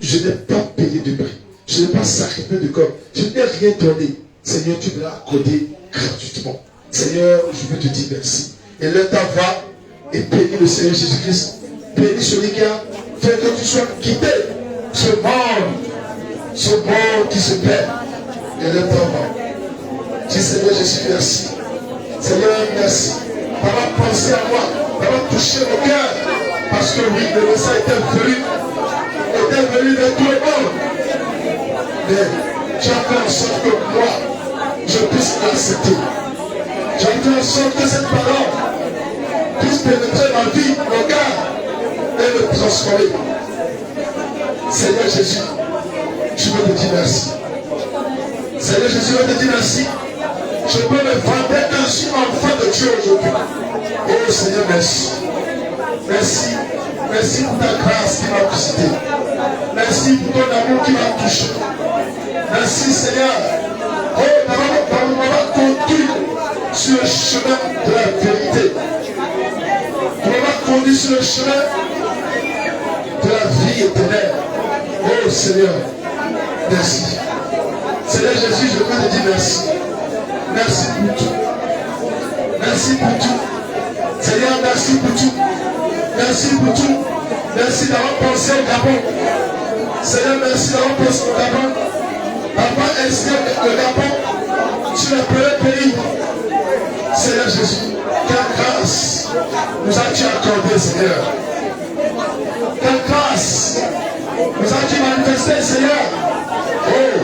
Je n'ai pas payé de prix. Je n'ai pas sacrifié de corps. Je n'ai rien donné. Seigneur, tu me l'as accordé gratuitement. Seigneur, je veux te dire merci. Et lève ta voix et bénis le Seigneur Jésus-Christ. Bénis celui qui a fait que tu sois quitté. Ce monde qui se perd. Et lève ta voix. Dis Seigneur Jésus, merci. Seigneur, merci. D'avoir pensé à moi, d'avoir touché mon cœur. Parce que oui, le Messiah était venu de tout le monde. Mais tu as fait en sorte que moi, je puisse l'accepter. Tu as fait en sorte que cette parole puisse pénétrer ma vie, mon cœur, et me transformer. Seigneur Jésus, je veux te dire merci. Seigneur Jésus, je veux te dire merci. Je peux me vanter que je suis enfant de Dieu aujourd'hui. Oh Seigneur, merci. Merci. Merci pour ta grâce qui m'a visité. Merci pour ton amour qui m'a touché. Merci Seigneur. Oh, d'avoir conduit sur le chemin de la vérité. De m'avoir conduit sur le chemin de la vie éternelle. Oh Seigneur, merci. Seigneur Jésus, je veux te dire merci. Merci pour tout. Merci pour tout. Seigneur, merci pour tout. Merci pour tout. Merci d'avoir pensé au Gabon. Seigneur, merci d'avoir pensé au Gabon. D'avoir inscrit le Gabon sur le premier pays. Seigneur Jésus, quelle grâce nous as-tu accordé, Seigneur. Quelle grâce nous as-tu manifesté, Seigneur. Oh,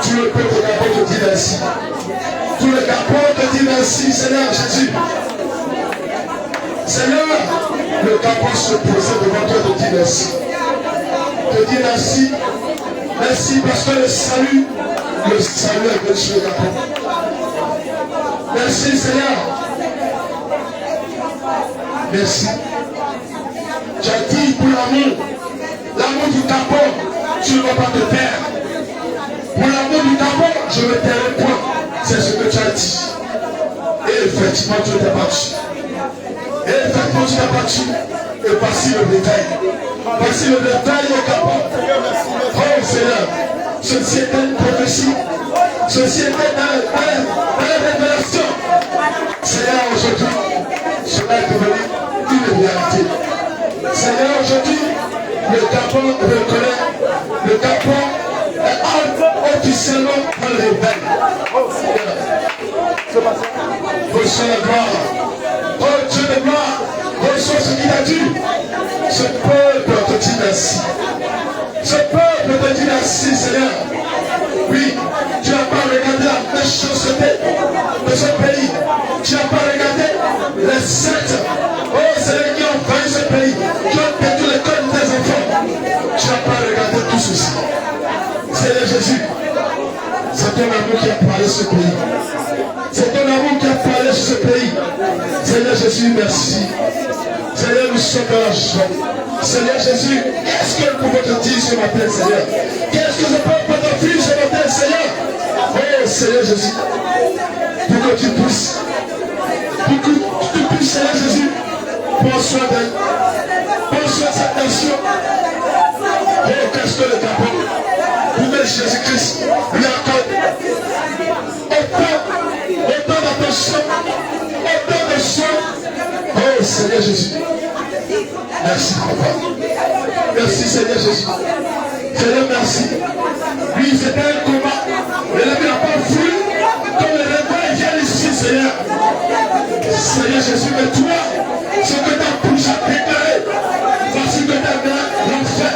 tu le peuple de Gabon te dit merci. Tout le Gabon te dit merci, Seigneur Jésus. Seigneur, le Gabon se posait devant toi te dit merci. Te dit merci. Merci parce que le salut est venu sur le Gabon. Merci Seigneur. Merci. Tu as dit pour l'amour du Gabon, tu ne vas pas te taire. Pour l'amour du Gabon, je ne tairai point. C'est ce que tu as dit. Et effectivement, tu t'es battu. Et effectivement, tu t'es battu. Et voici le détail. Voici le détail au Gabon. Oh Seigneur, ceci était une prophétie. Ceci était dans la révélation. Seigneur, aujourd'hui, cela est devenu une réalité. Seigneur, aujourd'hui, le Gabon reconnaît, le Gabon est officiellement dans le réveil. Oh Seigneur, reçois la gloire. Oh Dieu de gloire, reçois ce qu'il a dit. Ce peuple te dit merci. Ce peuple te dit merci, Seigneur. Oui, tu n'as pas regardé la méchanceté de ce pays. Tu n'as pas regardé les sectes. Oh Seigneur, qui ont envahi ce pays, qui ont perdu l'école de tes enfants. Tu n'as pas regardé tout ceci. Seigneur Jésus, c'est ton amour qui a parlé sur ce pays. C'est ton amour qui a parlé sur ce pays. Seigneur Jésus, merci. Seigneur, nous sommes dans la joie. Seigneur Jésus, qu'est-ce que nous pouvons te dire ce matin, Seigneur? Qu'est-ce que je peux t'offrir ce matin, Seigneur? Oh Seigneur Jésus, pour que tu puisses, Seigneur Jésus, prends soin d'elle, prends soin de cette nation. Oh, qu'est-ce que le Gabon, pour Jésus-Christ, lui accorde autant d'attention, autant de soin. Oh Seigneur Jésus, merci Papa. Merci Seigneur Jésus. Seigneur, merci. Oui, c'était un combat. Mais l'ennemi n'a pas voulu que le réveil vienne ici, Seigneur. Seigneur Jésus, mais toi, ce que ta bouche a déclaré, voici que ta main l'ont fait.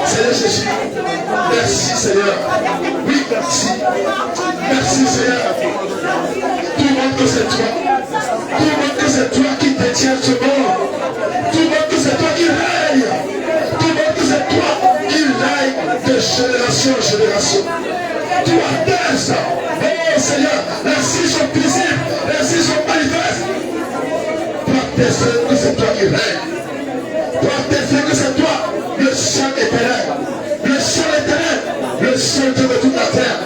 Seigneur Jésus, merci Seigneur. Oui, merci. Merci Seigneur. Tout le monde que c'est toi. Tout le monde que c'est toi qui détient ce monde. Tout le monde que c'est toi qui règne. Tout le monde que c'est toi qui règne de génération en génération. Tu attestes. Oh Seigneur, les signes sont visibles, les signes sont manifestes. Tu attestes que c'est toi qui règne. Tu attestes que c'est toi, le seul éternel. Le seul éternel, le seul Dieu de toute la terre.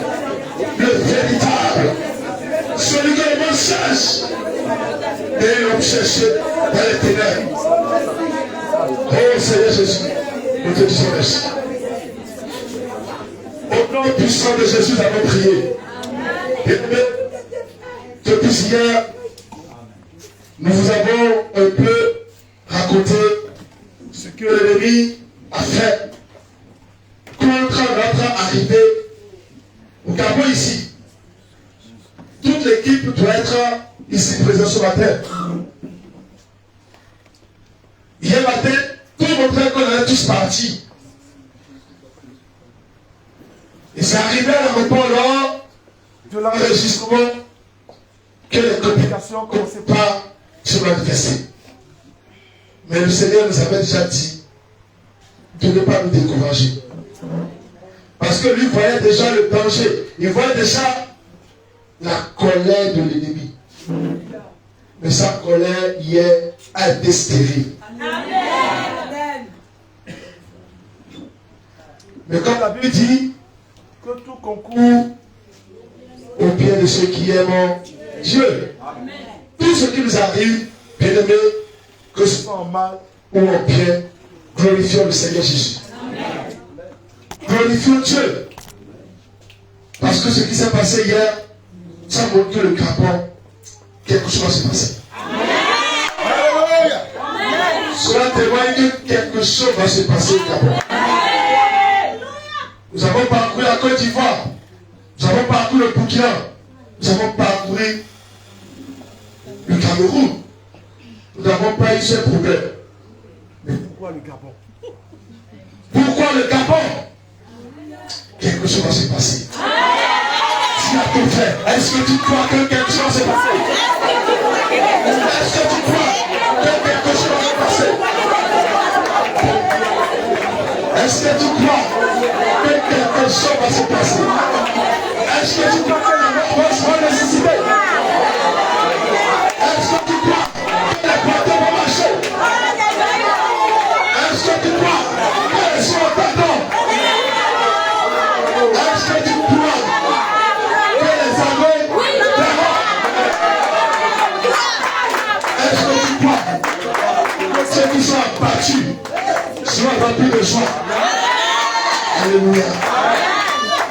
Le véritable. Celui que le monde cherche. Et l'homme cherché dans les ténèbres. Oh Seigneur Jésus, nous te disons merci. nom puissant de Jésus, nous avons prié. Et depuis hier, nous vous avons un peu raconté ce que l'ennemi a fait contre notre arrivée au Gabon ici. Toute l'équipe doit être ici présente ce matin. Hier matin, tout montrait qu'on allait tous partir. Et c'est arrivé à la moment lors de l'enregistrement que les complications commençaient par se manifester. Mais le Seigneur nous avait déjà dit de ne pas nous décourager. Parce que lui voyait déjà le danger. Il voyait déjà la colère de l'ennemi. Mais sa colère hier a été stérile. Amen. Mais comme la Bible dit que tout concourt au bien de ceux qui aiment Dieu. Amen. Tout ce qui nous arrive, bien aimé, que ce soit en mal ou en bien, glorifions le Seigneur Jésus. Amen. Glorifions Dieu. Parce que ce qui s'est passé hier, ça montre que le Gabon, quelque chose va se passer. Alléluia. Cela témoigne que quelque chose va se passer au Gabon. Nous avons parcouru la Côte d'Ivoire. Nous avons parcouru le Burkina. Nous avons parcouru le Cameroun. Nous n'avons pas eu ce problème. Mais pourquoi le Gabon? Pourquoi le Gabon? Quelque chose va se passer. Tu as tout fait. Est-ce que tu crois que quelque chose va se passer? Est-ce que tu crois que quelque chose va se passer? Est-ce que tu crois que quelque chose va se passer? Est-ce que tu crois que la mort va se ressusciter? Est-ce que tu crois que les bateaux vont marcher? Est-ce que tu crois que les soins t'attendent? Est-ce que tu crois que les armées t'attendent? Est-ce que tu crois que ceux qui sont abattus seront remplis de joie? Alléluia.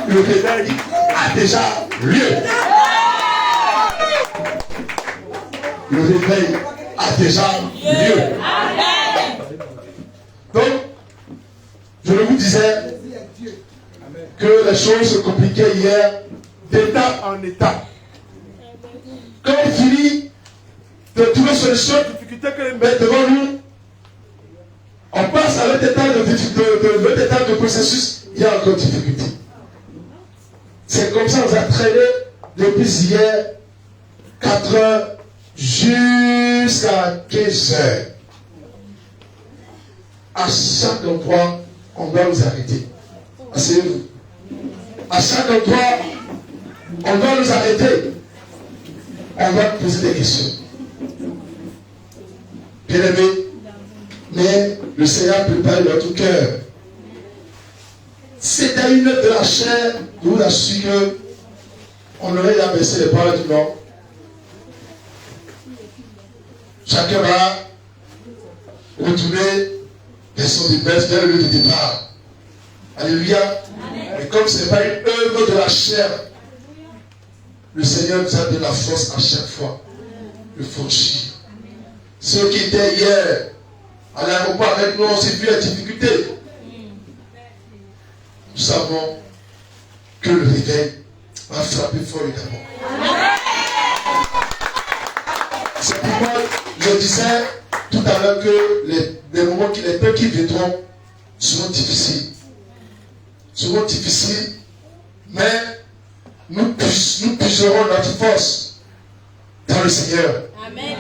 Le réveil a déjà lieu. Le réveil a déjà lieu. Donc, je vous disais que les choses se compliquaient hier d'étape en étape. Quand on finit de trouver solution aux difficultés que les met devant nous, on passe à l'autre étape de processus, il y a encore difficulté. C'est comme ça qu'on a traîné depuis hier 4 heures jusqu'à 15 heures. À chaque endroit, on doit nous arrêter. Asseyez-vous. À chaque endroit, on doit nous arrêter. On va poser des questions. Bien aimé, mais le Seigneur prépare notre cœur. C'était une œuvre de la chair, je vous assure que on aurait abaissé les paroles du Nord. Chacun va retourner vers son vers le lieu de départ. Alléluia. Mais comme ce n'est pas une œuvre de la chair, le Seigneur nous a donné la force à chaque fois de franchir. Ceux qui étaient hier à l'aéroport avec nous, on s'est vu à difficulté. Nous savons que le réveil va frapper fort le Gabon. C'est pourquoi je disais tout à l'heure que les moments, les temps qui viendront seront difficiles. Seront difficiles, mais nous puiserons notre force dans le Seigneur. Amen.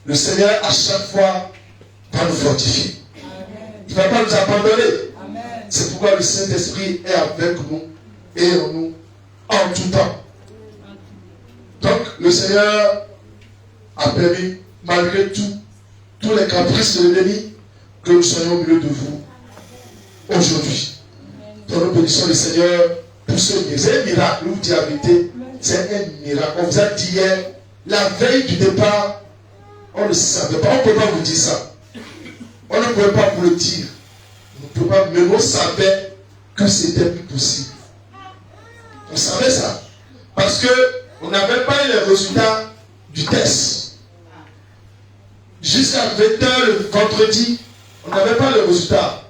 Le Seigneur, à chaque fois, va nous fortifier. Il ne va pas nous abandonner. C'est pourquoi le Saint-Esprit est avec nous et en nous en tout temps. Donc, le Seigneur a permis, malgré tout, tous les caprices de l'ennemi, que nous soyons au milieu de vous aujourd'hui. Donc, nous bénissons le Seigneur pour ce miracle. C'est un miracle, vous dites la vérité, c'est un miracle. On vous a dit hier, la veille du départ, on ne savait pas, on ne peut pas vous dire ça. On ne pouvait pas vous le dire. On ne peut pas, mais on savait que c'était plus possible. On savait ça. Parce qu'on n'avait pas eu les résultats du test. Jusqu'à 20h le vendredi, on n'avait pas le résultat.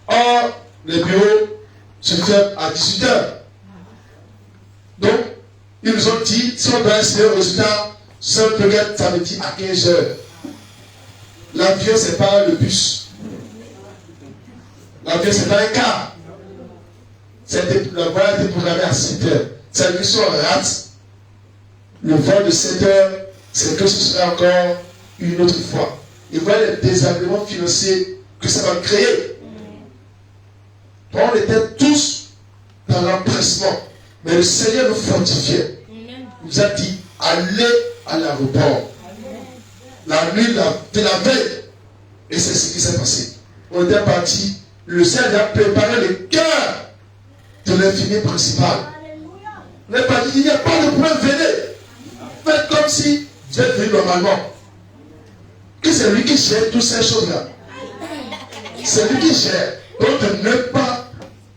Or, les bureaux se ferment à 18h. Donc, ils nous ont dit, si on doit espérer le résultat, ça peut être samedi à 15h. L'avion, ce n'est pas le bus. L'avion, ce n'est pas un car. Le vol a été programmé à 7h. C'est que si on rate le vol de 7h, c'est que ce sera encore une autre fois. Et voilà les désagréments financiers que ça va créer. Donc on était tous dans l'empressement. Mais le Seigneur nous fortifiait. Il nous a dit, allez à l'aéroport. La nuit de la veille. Et c'est ce qui s'est passé. On était parti. Le Seigneur a préparé le cœur de l'infirmier principal. On est parti, il n'y a pas de problème, venez. Faites comme si vous êtes venu normalement. Que c'est lui qui gère toutes ces choses-là. C'est lui qui gère. Donc de ne pas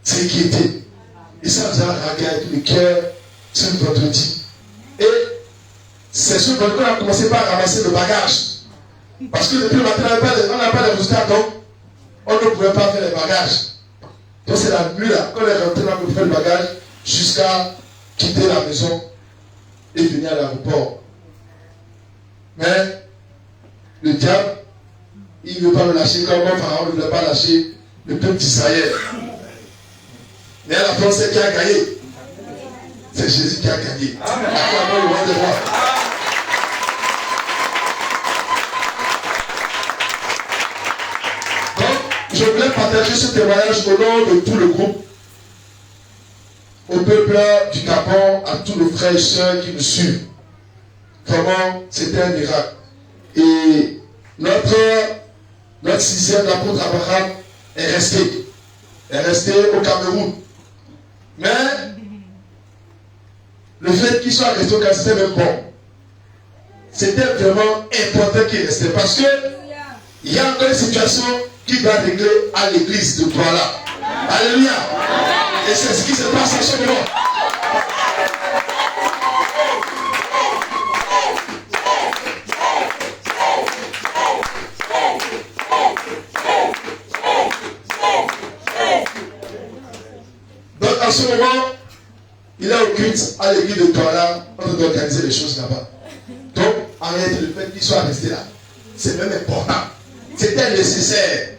s'inquiéter. Et ça vous a regardé le cœur ce vendredi. Et c'est ce vendredi qu'on a commencé par ramasser le bagage. Parce que depuis le matin, on n'a pas de résultats, donc on ne pouvait pas faire les bagages. Donc c'est la nuit là, quand on est rentré, on a fait le bagage jusqu'à quitter la maison et venir à l'aéroport. Mais le diable, il ne veut pas le lâcher comme un pharaon ne voulait pas lâcher le peuple d'Israël. Mais à la fin, c'est qui a gagné. C'est Jésus qui a gagné. Acclamons le roi des rois. Donc, je voulais partager ce témoignage au nom de tout le groupe, au peuple du Gabon, à tous nos frères et sœurs qui nous suivent. Vraiment, c'était un miracle. Et notre sixième, l'apôtre Abraham, est resté au Cameroun. Mais le fait qu'il soit resté au Cameroun, c'était même bon. C'était vraiment important qu'il restait. Parce que il y a encore une situation qui doit régler à l'église de Douala. Alléluia. Et c'est ce qui se passe à ce moment. Donc à ce moment, il est au culte à l'église de Douala. On doit organiser les choses là-bas. Donc en réalité, le fait qu'il soit resté là, c'est même important. C'était nécessaire.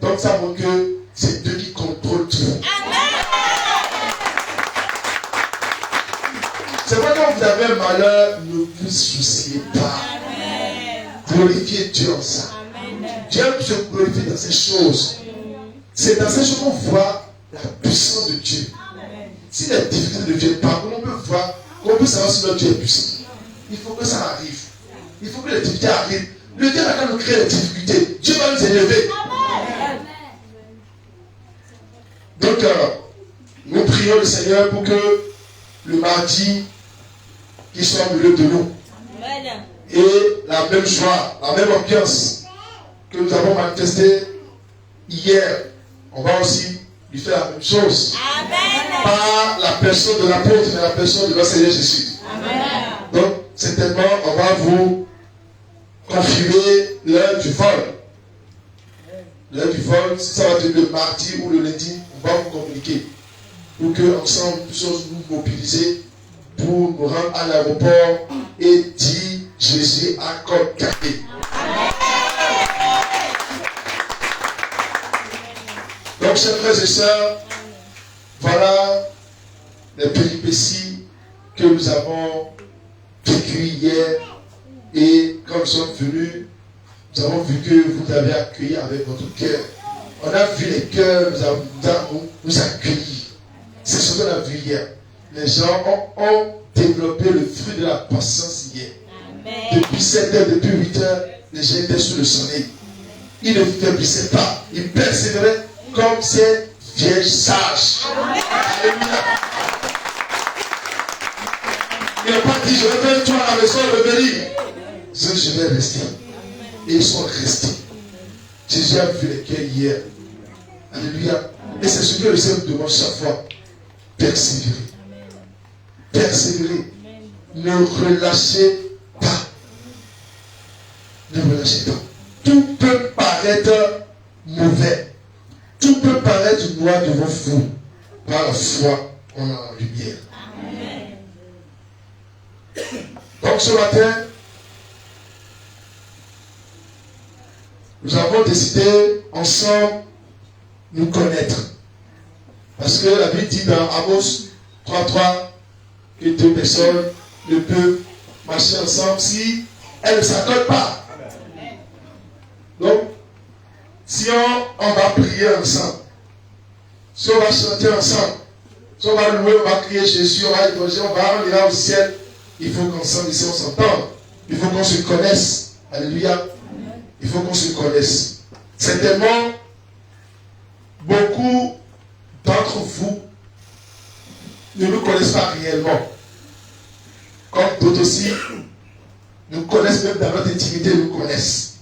Donc ça montre que c'est Dieu qui contrôle tout. C'est vrai que quand vous avez un malheur, ne vous souciez pas. Glorifiez Dieu en ça. Dieu se glorifie dans ces choses. C'est dans ces choses qu'on voit la puissance de Dieu. Si les difficultés ne viennent pas, on peut voir, on peut savoir si notre Dieu est puissant. Il faut que ça arrive. Il faut que les difficultés arrivent. Le Dieu n'a qu'à nous créer les difficultés. Dieu va nous élever. Donc, nous prions le Seigneur pour que le mardi, qu'il soit au milieu de nous. Et la même joie, la même ambiance que nous avons manifestée hier, on va aussi lui faire la même chose. Amen. Pas la personne de l'apôtre, mais la personne de notre Seigneur Jésus. Amen. Donc, certainement, on va vous confirmer l'heure du vol. L'heure du vol, si ça va être le mardi ou le lundi, on va vous communiquer. Pour que ensemble nous puissions nous mobiliser pour nous rendre à l'aéroport et dire Jésus a encore gagné. Donc, chers frères et sœurs, voilà les péripéties que nous avons vécues hier. Et quand nous sommes venus, nous avons vu que vous avez accueilli avec votre cœur. On a vu les cœurs nous accueillir. C'est ce qu'on a vu hier. Les gens ont développé le fruit de la patience hier. Amen. Depuis 7 heures, depuis 8 heures, les gens étaient sous le soleil. Ils ne faiblissaient pas. Ils persévéraient comme ces vierges sages. Alléluia. Ils n'ont pas dit, je vais faire toi à la maison, revenir. Je vais rester. Et ils sont restés. Jésus a vu les cœurs hier. Alléluia. Et c'est ce que le Seigneur demande chaque fois. Persévérer. Persévérer. Ne relâchez pas. Ne relâchez pas. Tout peut paraître mauvais. Tout peut paraître noir devant vous. Par la foi, on a la lumière. Amen. Donc ce matin, nous avons décidé ensemble nous connaître. Parce que la Bible dit dans Amos 3.3 que deux personnes ne peuvent marcher ensemble si elles ne s'accordent pas. Donc, si on va prier ensemble, si on va chanter ensemble, si on va louer, on va crier Jésus, on va évanger, on ira au ciel, il faut qu'ensemble ici on s'entende. Il faut qu'on se connaisse. Alléluia. Il faut qu'on se connaisse. Certainement, beaucoup d'entre vous ne nous connaissent pas réellement. Comme d'autres aussi nous connaissent, même dans notre intimité, nous connaissent.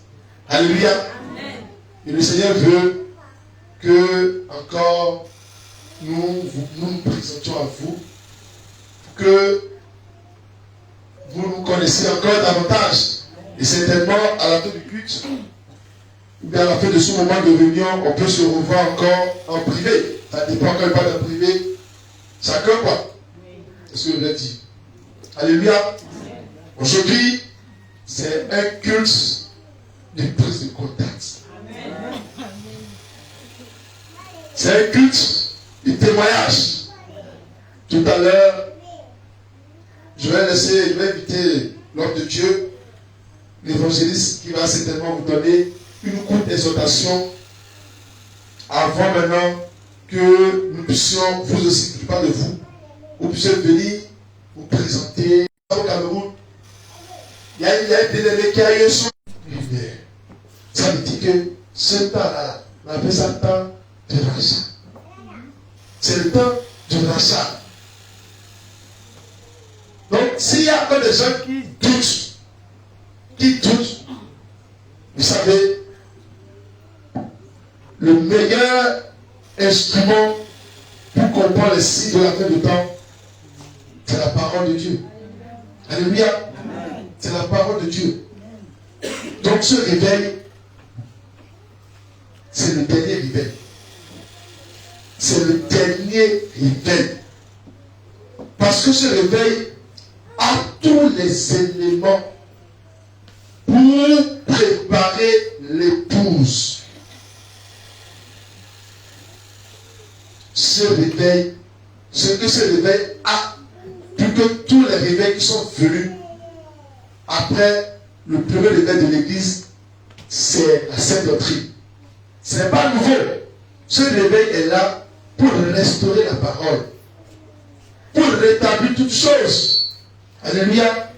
Alléluia. Amen. Et le Seigneur veut que encore nous présentions à vous, que vous nous connaissiez encore davantage. Et certainement, à la fin du culte, ou bien à la fin de ce moment de réunion, on peut se revoir encore en privé. Ça dépend quand il parle en privé. Chacun quoi. C'est ce que je vais dire. Alléluia. Aujourd'hui, c'est un culte de prise de contact. C'est un culte de témoignage. Tout à l'heure, je vais inviter l'homme de Dieu, l'évangéliste, qui va certainement vous donner une courte exhortation avant maintenant que nous puissions, vous aussi, je parle de vous, vous puissiez venir vous présenter au Cameroun. Il y a un bien-aimé qui a eu son lumière. Ça veut dire que ce temps-là, on appelle ça le temps de rachat. C'est le temps de rachat. Donc, s'il y a encore des gens qui doutent, vous savez, le meilleur instrument pour comprendre les signes de la fin du temps, c'est la parole de Dieu. Alléluia. C'est la parole de Dieu. Donc ce réveil, c'est le dernier réveil. C'est le dernier réveil. Parce que ce réveil a tous les éléments pour préparer l'épouse. Ce réveil, ce que ce réveil a, plus que tous les réveils qui sont venus après le premier réveil de l'église, c'est la Sainte Doctrine. Ce n'est pas nouveau. Ce réveil est là pour restaurer la parole, pour rétablir toutes choses. Alléluia.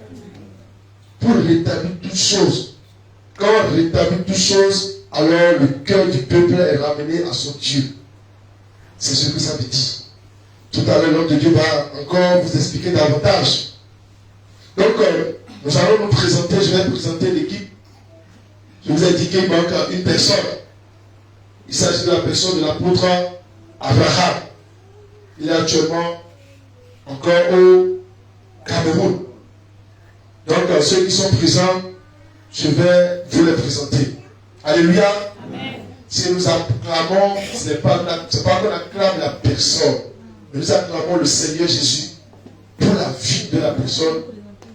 Pour rétablir toutes choses. Quand on rétablit toutes choses, alors le cœur du peuple est ramené à son Dieu. C'est ce que ça veut dire. Tout à l'heure, l'homme de Dieu va encore vous expliquer davantage. Donc, nous allons nous présenter, je vais présenter l'équipe. Je vous ai dit qu'il manque une personne. Il s'agit de la personne de l'apôtre Abraham. Il est actuellement encore au Cameroun. Donc, ceux qui sont présents, je vais vous les présenter. Alléluia. Amen. Si nous acclamons, ce n'est pas qu'on acclame la personne, mais nous acclamons le Seigneur Jésus pour la vie de la personne,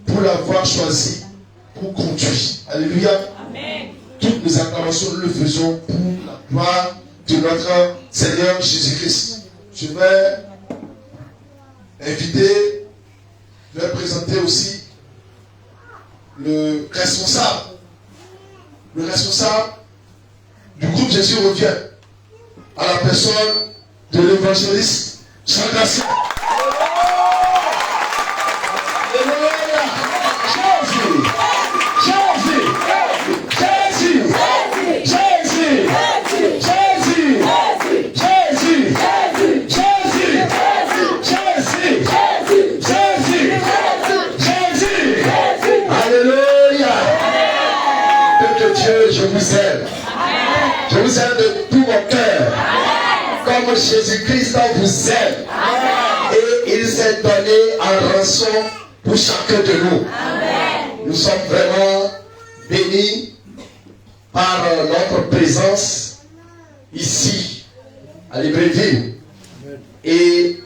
pour l'avoir choisi, pour conduire. Alléluia. Amen. Toutes les acclamations, nous le faisons pour la gloire de notre Seigneur Jésus-Christ. Je vais inviter, je vais présenter aussi le responsable du groupe Jésus revient, à la personne de l'évangéliste Jean Gracien. Je vous aime de tout mon cœur. Comme Seigneur Jésus-Christ vous aime. Amen. Et il s'est donné en rançon pour chacun de nous. Amen. Nous sommes vraiment bénis par notre présence ici à Libreville. Et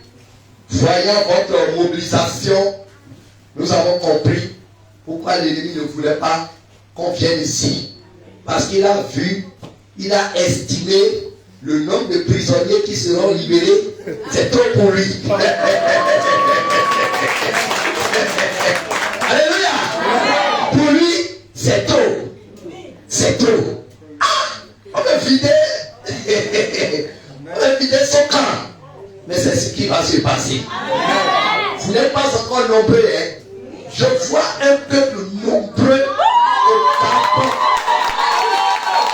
voyant votre mobilisation, nous avons compris pourquoi l'ennemi ne voulait pas qu'on vienne ici. Parce qu'il a vu, il a estimé le nombre de prisonniers qui seront libérés, c'est trop pour lui. Alléluia. Pour lui, c'est trop. C'est trop. Ah, on va vider. On va vider son camp. Mais c'est ce qui va se passer. Vous n'êtes pas encore nombreux. Hein? Je vois un peuple nombreux au camp.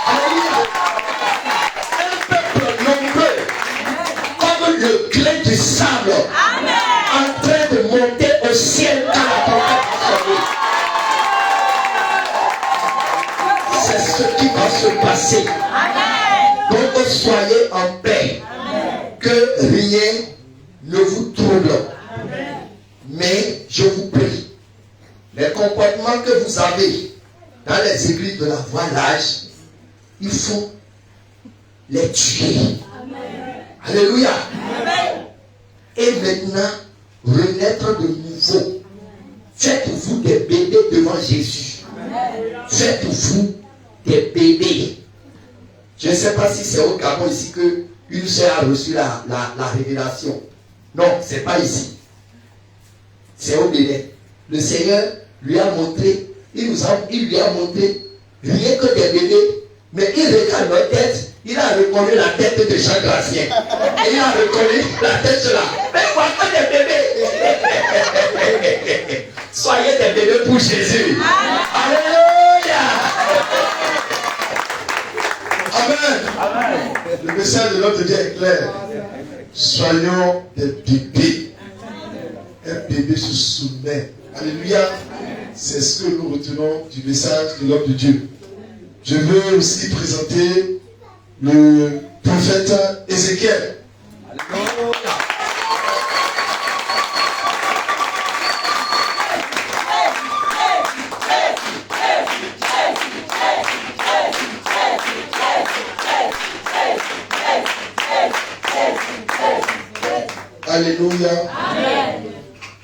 Alléluia. Un peuple nombreux. Comme le grain du sable. En train de monter au ciel quand la tempête va sonner. C'est ce qui va se passer. Donc soyez en paix. Que rien ne vous trouble. Mais je vous prie, les comportements que vous avez dans les églises de la voie large, il faut les tuer. Alléluia. Et maintenant, renaître de nouveau. Faites-vous des bébés devant Jésus. Faites-vous des bébés. Je ne sais pas si c'est au Gabon ici que une sœur a reçu la révélation. Non, ce n'est pas ici. C'est au Bénin. Le Seigneur lui a montré, il lui a montré rien que des bébés, mais il regarde leur tête, il a reconnu la tête de Jean Gracien. Et il a reconnu la tête là. Mais voilà des bébés. Soyez des bébés pour Jésus. Alléluia. Amen. Amen. Le message de notre Dieu est clair. Soyons des bébés. Un bébé se soumet. Alléluia. C'est ce que nous retenons du message de l'homme de Dieu. Je veux aussi présenter le prophète Ézéchiel. Alléluia. Alléluia. Amen.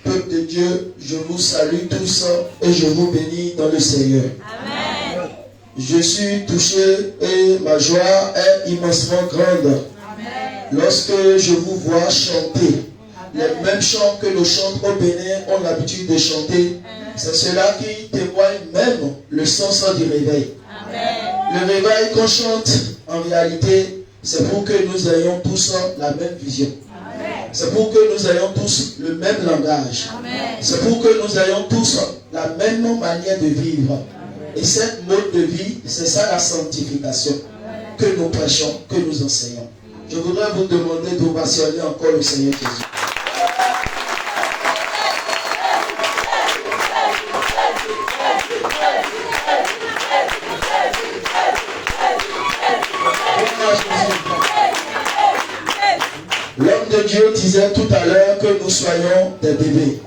Peuple de Dieu, je vous salue tous et je vous bénis dans le Seigneur. Amen. Je suis touché et ma joie est immensement grande. Amen. Lorsque je vous vois chanter les mêmes chants que nos chants au Bénin ont l'habitude de chanter, c'est cela qui témoigne même le sens du réveil. Amen. Le réveil qu'on chante, en réalité, c'est pour que nous ayons tous la même vision. C'est pour que nous ayons tous le même langage. C'est pour que nous ayons tous la même manière de vivre. Et cette mode de vie, c'est ça la sanctification que nous prêchons, que nous enseignons. Je voudrais vous demander d'ovationner encore le Seigneur Jésus. L'homme de Dieu disait tout à l'heure que nous soyons des bébés.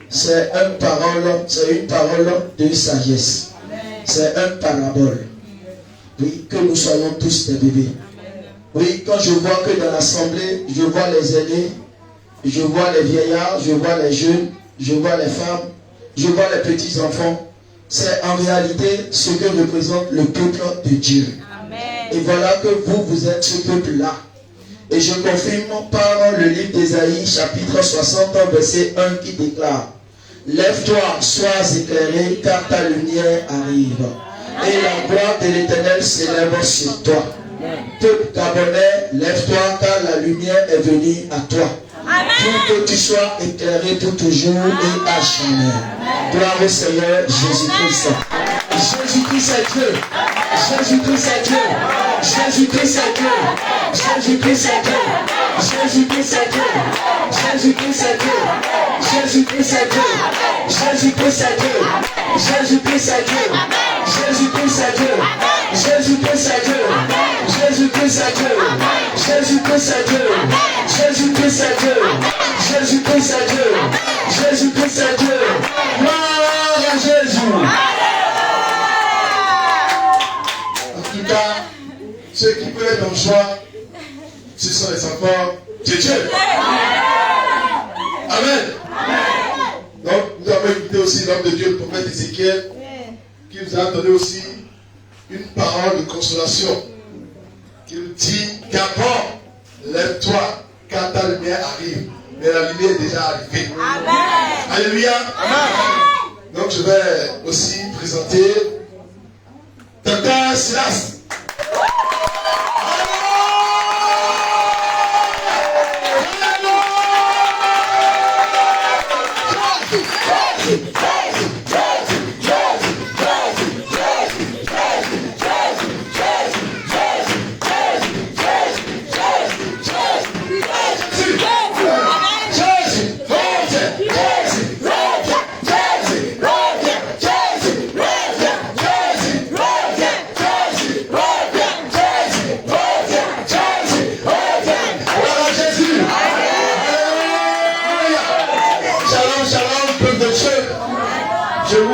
C'est une parole de sagesse. C'est un parabole. Oui, que nous soyons tous des bébés. Oui, quand je vois que dans l'assemblée, je vois les aînés, je vois les vieillards, je vois les jeunes, je vois les femmes, je vois les petits enfants, c'est en réalité ce que représente le peuple de Dieu. Et voilà que vous êtes ce peuple-là. Et je confirme par le livre d'Ésaïe, chapitre 60, verset 1, qui déclare: Lève-toi, sois éclairé, car ta lumière arrive. Et la gloire de l'Éternel s'élève sur toi. Peuple gabonais, lève-toi, car la lumière est venue à toi. Pour que tu sois éclairé pour toujours et à jamais. Gloire au Seigneur Jésus-Christ. Jésus-Christ est Dieu. Jésus-Christ est Dieu. Jésus-Christ est Dieu. Jésus-Christ est Dieu. Jésus-Christ est Dieu. Jésus-Christ est Dieu. Jésus-Christ est Dieu. Jésus-Christ est Dieu. Jésus-Christ est Dieu. Jésus-Christ est Dieu. Jésus-Christ est Dieu. Jésus-Christ est Dieu. Jésus-Christ Jésus-Christ est Dieu. Jésus-Christ est Dieu. Jésus-Christ est Dieu. Jésus-Christ est Dieu. Gloire à Jésus. En tout cas, ceux qui peuvent être en joie, ce sont les enfants de Dieu. Amen. Donc, nous avons écouté aussi l'homme de Dieu, le prophète Ézéchiel, qui nous a donné aussi une parole de consolation. Qui nous dit, Gabon, lève-toi, car ta lumière arrive. Mais la lumière est déjà arrivée. Amen. Alléluia. Amen. Donc, je vais aussi présenter Tata Silas.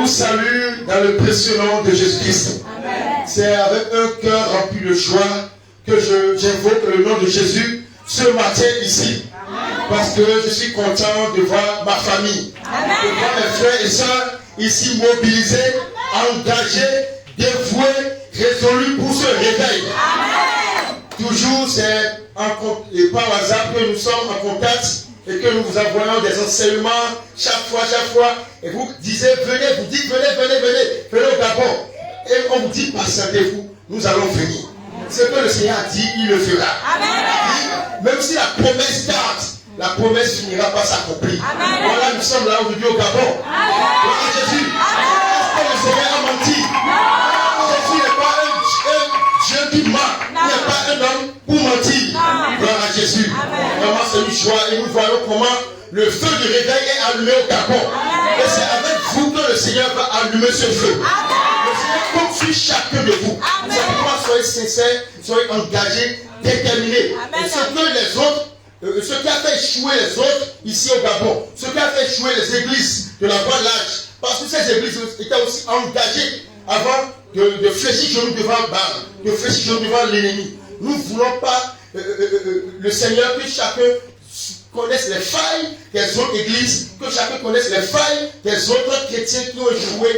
Salut dans le précieux nom de Jésus-Christ. C'est avec un cœur rempli de joie que j'invoque le nom de Jésus ce matin ici. Amen. Parce que je suis content de voir ma famille, de voir mes frères et sœurs ici mobilisés, engagés, dévoués, résolus pour ce réveil. Amen. Toujours c'est par hasard que nous sommes en contact et que nous vous envoyons des enseignements chaque fois, et vous disiez, venez, vous dites, venez au Gabon. Et on vous dit, patientez-vous, nous allons venir. Ce que le Seigneur a dit, il le fera. Amen. Même si la promesse tarde, la promesse finira par s'accomplir. Voilà, nous sommes là aujourd'hui au Gabon. Gloire à Jésus. Est-ce que le Seigneur a menti? Jésus n'est pas un Dieu qui ment. Il n'est pas un homme pour mentir. Gloire à Jésus. Vraiment, c'est une joie. Et nous voyons comment le feu du réveil est allumé au Gabon. Et c'est avec vous que le Seigneur va allumer ce feu. Le Seigneur compte sur chacun de vous. C'est pourquoi soyez sincères, soyez engagés, déterminés. Et ce que les autres, ce qui a fait échouer les autres ici au Gabon, ce qui a fait échouer les églises de la voie large, parce que ces églises étaient aussi engagées avant de fléchir genoux devant Baal, de fléchir genoux devant l'ennemi. Nous ne voulons pas le Seigneur que chacun connaisse les failles des autres églises, que chacun connaisse les failles des autres chrétiens qui ont échoué,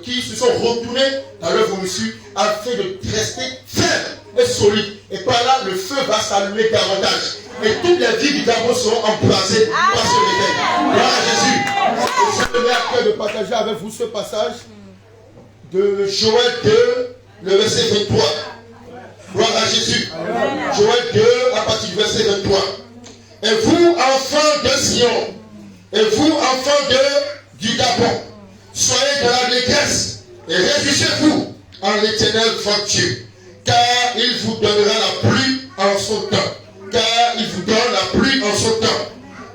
qui se sont retournés dans leur vomissure, afin de rester fermes et solides. Et par là, le feu va s'allumer davantage. Et toutes les vies du Gabon seront embrasées par ce réveil. Gloire à Jésus. Je me mets à cœur de partager avec vous ce passage de Joël 2, le verset 23. Gloire à Jésus. Joël 2, à partir du verset 23. Et vous, enfants de Sion, et vous, enfants du Gabon, soyez dans la détresse et réjouissez-vous en l'Éternel votre Dieu, car il vous donnera la pluie en son temps. Car il vous donne la pluie en son temps.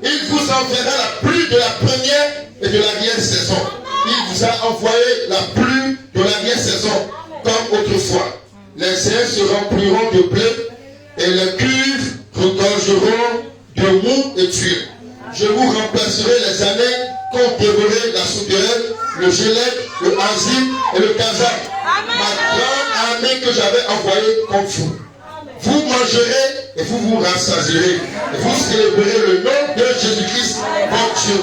Il vous enverra la pluie de la première et de l'arrière-saison. Il vous a envoyé la pluie de l'arrière-saison, comme autrefois. Les serres se rempliront de blé et les cuves regorgeront de mou et d'huile. Je vous remplacerai les années qu'ont dévoré la souterraine, le gélèque, le asile et le kazakh. Ma grande armée que j'avais envoyée contre vous. Vous mangerez et vous vous rassasierez. Et vous célébrerez le nom de Jésus-Christ, votre Dieu.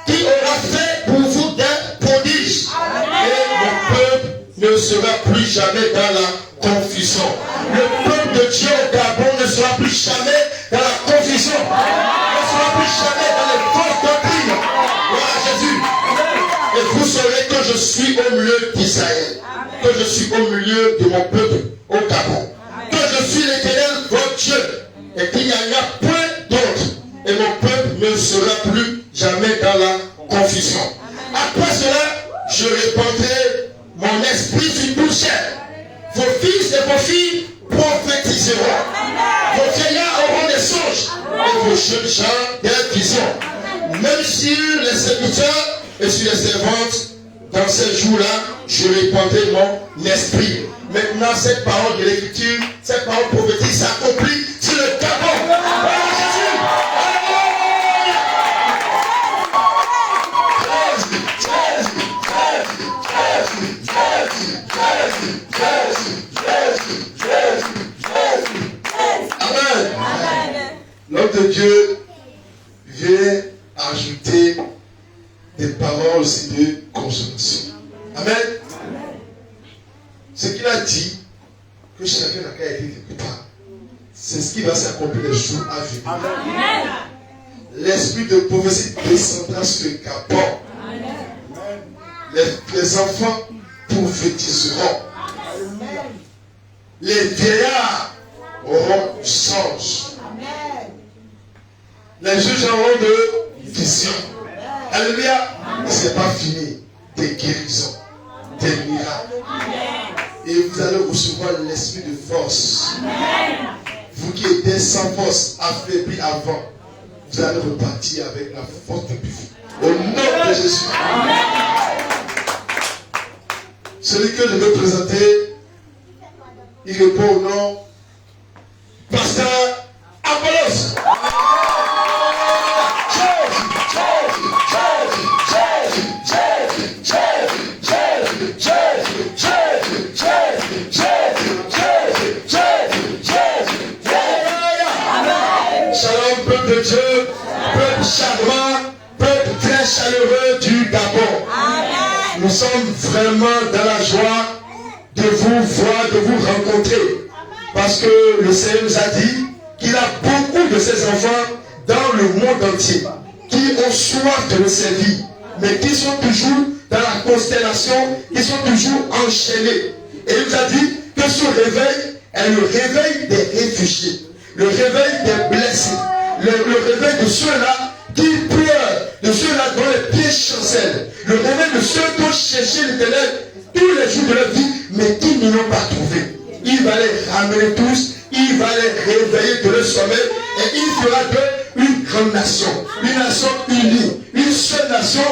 Qui aura fait pour vous des prodiges. Et mon peuple ne sera plus jamais dans la confusion. Le peuple de Dieu au Gabon ne sera plus jamais dans la confusion. Ne sera plus jamais dans les fausses doctrines. Gloire à Jésus. Et vous saurez que je suis au milieu d'Israël. Que je suis au milieu de mon peuple au Gabon. Que je suis l'Éternel, votre Dieu. Et qu'il n'y en a point d'autre. Et mon peuple ne sera plus jamais dans la confusion. Après cela, je répandrai mon esprit sur toute chair. Vos fils et vos filles prophétiseront. Vos vieillards auront des songes. Et vos jeunes gens des visions. Même sur les serviteurs et sur les servantes, dans ces jours-là, je répandrai mon esprit. Maintenant, cette parole de l'Écriture, cette parole prophétique s'accomplit sur le Gabon. Alléluia, Jésus. Amen. L'homme de Dieu vient ajouter des paroles aussi de consolation. Amen. Ce qu'il a dit, que chacun n'a qu'à être écoutable, c'est ce qui va s'accomplir les jours à venir. L'esprit de prophétie descendra sur le Gabon. Les enfants prophétiseront. Les vieillards auront du sens. Les juges auront de vision. Alléluia. Mais ce n'est pas fini. Des guérisons, des miracles. Et vous allez recevoir l'esprit de force. Vous qui étiez sans force, affaiblis avant, vous allez repartir avec la force de Dieu. Au nom de Jésus. Celui que je veux présenter, il répond au nom Pasteur Apollos. Shalom, peuple de Dieu, peuple charmant, peuple très chaleureux du Gabon. Nous sommes vraiment dans la joie de vous voir, de vous rencontrer. Parce que le Seigneur nous a dit qu'il a beaucoup de ses enfants dans le monde entier qui ont soif de le servir, mais qui sont toujours dans la constellation, qui sont toujours enchaînés. Et il nous a dit que ce réveil est le réveil des réfugiés, le réveil des blessés, le réveil de ceux-là qui pleurent, de ceux-là dont les pieds chancellent, le réveil de ceux qui ont cherché l'Éternel tous les jours de leur vie, mais qui ne l'ont pas trouvé. Il va les ramener tous, il va les réveiller de leur sommeil et il fera d'eux une grande nation, une nation unie, une seule nation